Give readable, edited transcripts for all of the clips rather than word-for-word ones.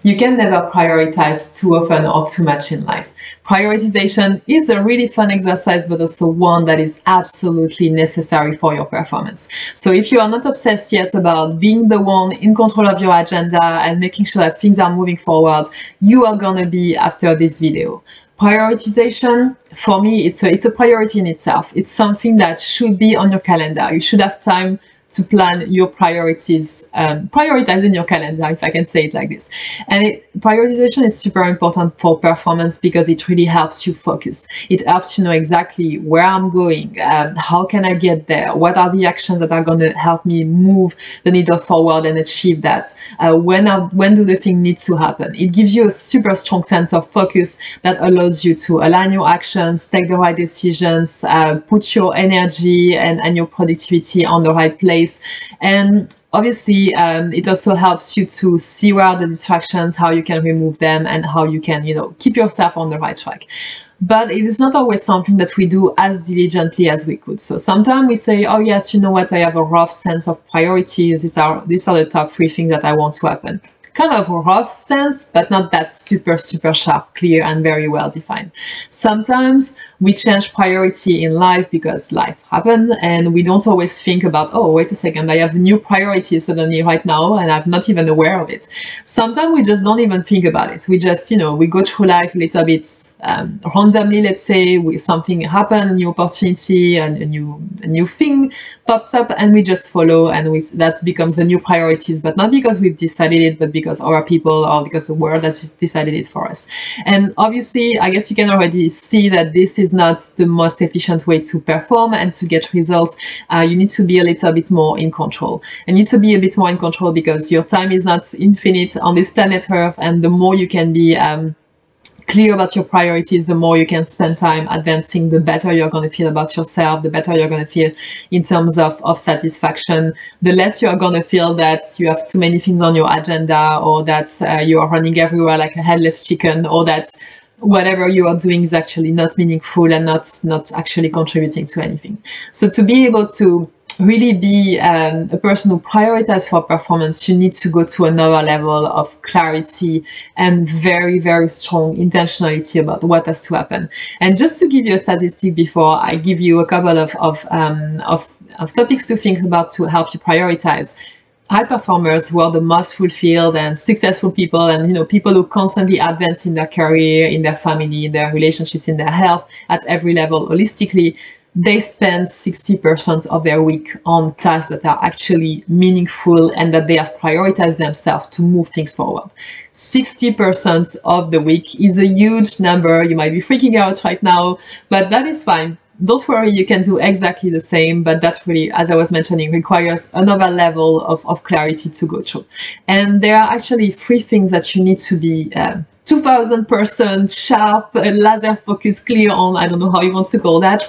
You can never prioritize too often or too much in life. Prioritization is a really fun exercise, but also one that is absolutely necessary for your performance. So if you are not obsessed yet about being the one in control of your agenda and making sure that things are moving forward, you are gonna be after this video. Prioritization, for me, it's a priority in itself. It's something that should be on your calendar. You should have time to plan your priorities, prioritizing your calendar, if I can say it like this. And prioritization is super important for performance because it really helps you focus. It helps you know exactly where I'm going, how can I get there, what are the actions that are going to help me move the needle forward and achieve that, when do the things need to happen. It gives you a super strong sense of focus that allows you to align your actions, take the right decisions, put your energy and your productivity on the right place. And obviously, it also helps you to see where are the distractions, how you can remove them, and how you can, keep yourself on the right track. But it is not always something that we do as diligently as we could. So sometimes we say, oh yes, you know what, I have a rough sense of priorities. These are the top 3 things that I want to happen. Kind of a rough sense, but not that super sharp, clear, and very well defined. Sometimes we change priority in life because life happened and we don't always think about, oh, wait a second, I have new priorities suddenly right now and I'm not even aware of it. Sometimes we just don't even think about it. We just, we go through life a little bit randomly, let's say, with something happen, a new opportunity, and a new thing pops up, and we just follow, and that becomes a new priorities, but not because we've decided it, but because our people or because the world has decided it for us. And obviously, I guess you can already see that this is not the most efficient way to perform and to get results. You need to be a little bit more in control. And you need to be a bit more in control because your time is not infinite on this planet Earth, and the more you can be clear about your priorities, the more you can spend time advancing, the better you're going to feel about yourself, the better you're going to feel in terms of satisfaction, the less you are going to feel that you have too many things on your agenda, or that you are running everywhere like a headless chicken, or that whatever you are doing is actually not meaningful and not actually contributing to anything. So to be able to really be a person who prioritizes for performance, you need to go to another level of clarity and very, very strong intentionality about what has to happen. And just to give you a statistic before I give you a couple of topics to think about to help you prioritize, high performers who are the most fulfilled and successful people, and people who constantly advance in their career, in their family, in their relationships, in their health at every level holistically, they spend 60% of their week on tasks that are actually meaningful and that they have prioritized themselves to move things forward. 60% of the week is a huge number. You might be freaking out right now, but that is fine. Don't worry, you can do exactly the same, but that really, as I was mentioning, requires another level of clarity to go through. And there are actually 3 things that you need to be 2000% sharp, laser focus, clear on. I don't know how you want to call that.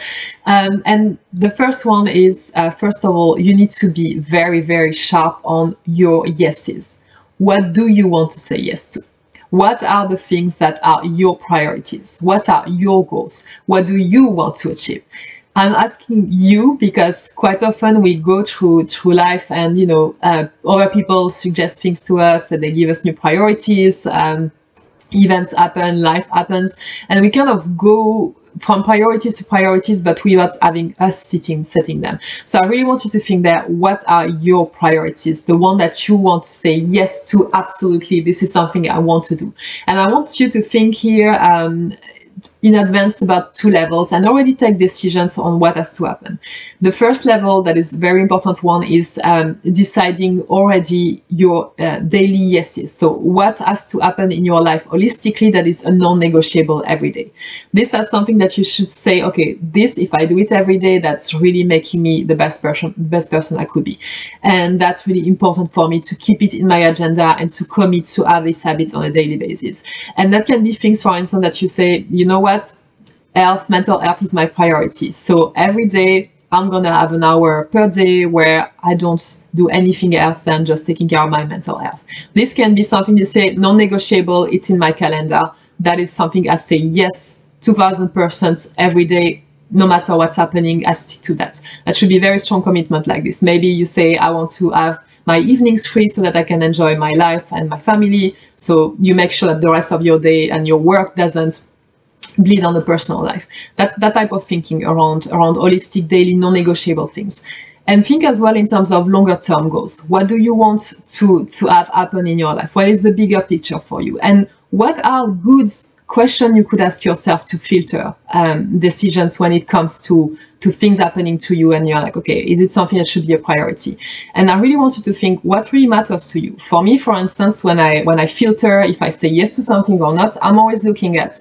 And the first one is, first of all, you need to be very, very sharp on your yeses. What do you want to say yes to? What are the things that are your priorities? What are your goals? What do you want to achieve? I'm asking you because quite often we go through life and, other people suggest things to us, that they give us new priorities, events happen, life happens, and we kind of go from priorities to priorities, but without having us setting them. So I really want you to think that, what are your priorities? The one that you want to say yes to, absolutely, this is something I want to do. And I want you to think here in advance about 2 levels and already take decisions on what has to happen. The first level, that is very important one, is deciding already your daily yeses. So what has to happen in your life holistically that is a non-negotiable every day. This is something that you should say, okay, this, if I do it every day, that's really making me the best person I could be. And that's really important for me to keep it in my agenda and to commit to have this habit on a daily basis. And that can be things, for instance, that you say, you know what, mental health is my priority. So every day I'm gonna have an hour per day where I don't do anything else than just taking care of my mental health. This can be something you say non-negotiable, it's in my calendar. That is something I say yes 2000% every day, no matter what's happening, I stick to that. That should be very strong commitment like this. Maybe you say, I want to have my evenings free so that I can enjoy my life and my family. So you make sure that the rest of your day and your work doesn't bleed on the personal life. That type of thinking around holistic, daily, non-negotiable things. And think as well in terms of longer term goals. What do you want to have happen in your life? What is the bigger picture for you? And what are good questions you could ask yourself to filter decisions when it comes to things happening to you, and you're like, okay, is it something that should be a priority? And I really want you to think what really matters to you. For me, for instance, when I filter if I say yes to something or not, I'm always looking at,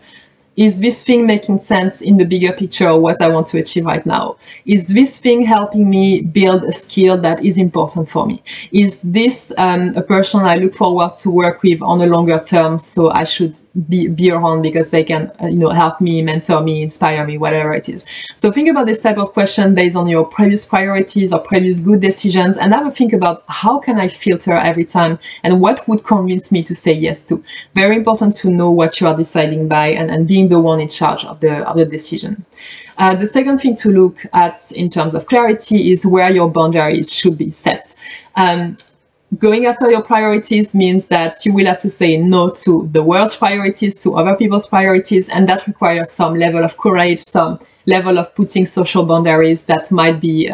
is this thing making sense in the bigger picture of what I want to achieve right now? Is this thing helping me build a skill that is important for me? Is this a person I look forward to work with on a longer term, so I should be around because they can help me, mentor me, inspire me, whatever it is. So think about this type of question based on your previous priorities or previous good decisions, and have a think about how can I filter every time and what would convince me to say yes to. Very important to know what you are deciding by and being the one in charge of the decision. The second thing to look at in terms of clarity is where your boundaries should be set. Going after your priorities means that you will have to say no to the world's priorities, to other people's priorities, and that requires some level of courage, some level of putting social boundaries that might be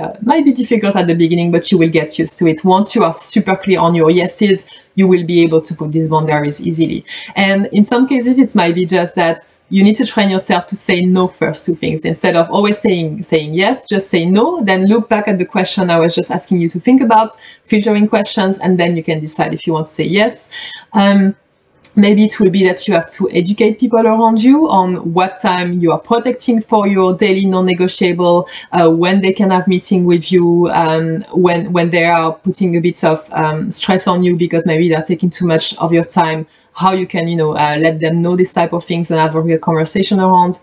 difficult at the beginning, but you will get used to it. Once you are super clear on your yeses, you will be able to put these boundaries easily. And in some cases, it might be just that you need to train yourself to say no first to things. Instead of always saying yes, just say no, then look back at the question I was just asking you to think about, filtering questions, and then you can decide if you want to say yes. Maybe it will be that you have to educate people around you on what time you are protecting for your daily non-negotiable, when they can have meeting with you, when they are putting a bit of stress on you because maybe they're taking too much of your time, how you can, let them know this type of things and have a real conversation around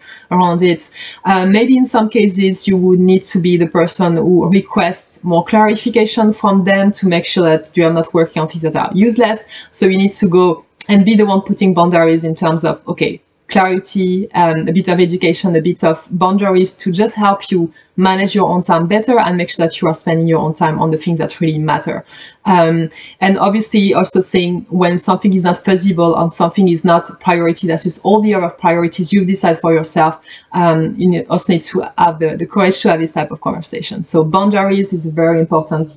it. Maybe in some cases you would need to be the person who requests more clarification from them to make sure that you are not working on things that are useless. So you need to go and be the one putting boundaries in terms of, okay, clarity, a bit of education, a bit of boundaries to just help you manage your own time better and make sure that you are spending your own time on the things that really matter. And obviously also saying when something is not feasible or something is not a priority, that's just all the other priorities you've decided for yourself. You also need to have the courage to have this type of conversation. So boundaries is a very important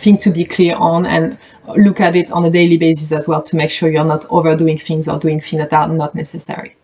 thing to be clear on, and look at it on a daily basis as well to make sure you're not overdoing things or doing things that are not necessary.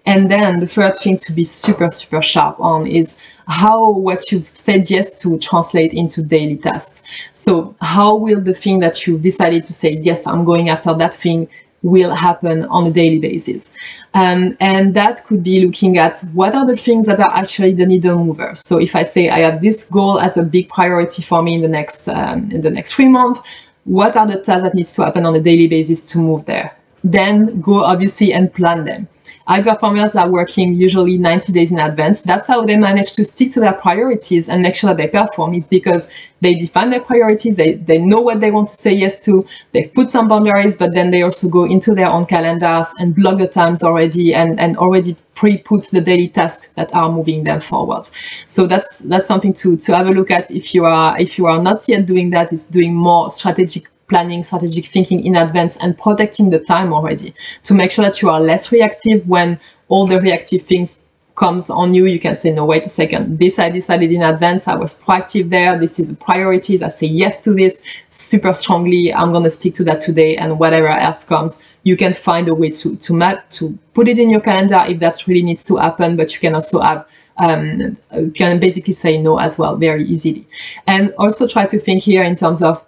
And then the third thing to be super, super sharp on is how what you've said yes to translate into daily tasks. So how will the thing that you've decided to say, yes, I'm going after that thing, will happen on a daily basis. And that could be looking at what are the things that are actually the needle movers. So if I say I have this goal as a big priority for me in the next 3 months, what are the tasks that needs to happen on a daily basis to move there? Then go obviously and plan them. High performers are working usually 90 days in advance. That's how they manage to stick to their priorities and make sure that they perform. It's because they define their priorities, they know what they want to say yes to, they've put some boundaries, but then they also go into their own calendars and block the times already and already pre-put the daily tasks that are moving them forward. So that's something to have a look at if you are not yet doing that. Is doing more strategic planning, strategic thinking in advance, and protecting the time already to make sure that you are less reactive. When all the reactive things comes on you, you can say, no, wait a second, this I decided in advance, I was proactive there, this is a priority, I say yes to this super strongly, I'm going to stick to that today, and whatever else comes, you can find a way to put it in your calendar if that really needs to happen, but you can also have can basically say no as well very easily. And also try to think here in terms of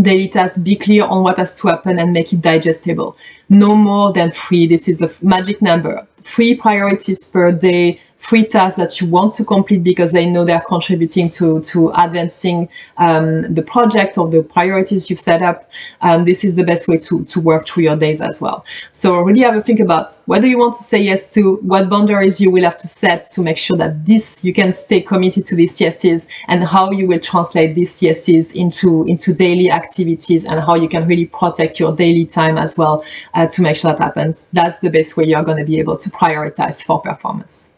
daily tasks, be clear on what has to happen and make it digestible. No more than 3. This is a magic number. 3 priorities per day, 3 tasks that you want to complete because they know they're contributing to advancing the project or the priorities you've set up. This is the best way to work through your days as well. So really have a think about what do you want to say yes to, what boundaries you will have to set to make sure that you can stay committed to these yeses, and how you will translate these yeses into daily activities, and how you can really protect your daily time as well to make sure that happens. That's the best way you're going to be able to prioritize for performance.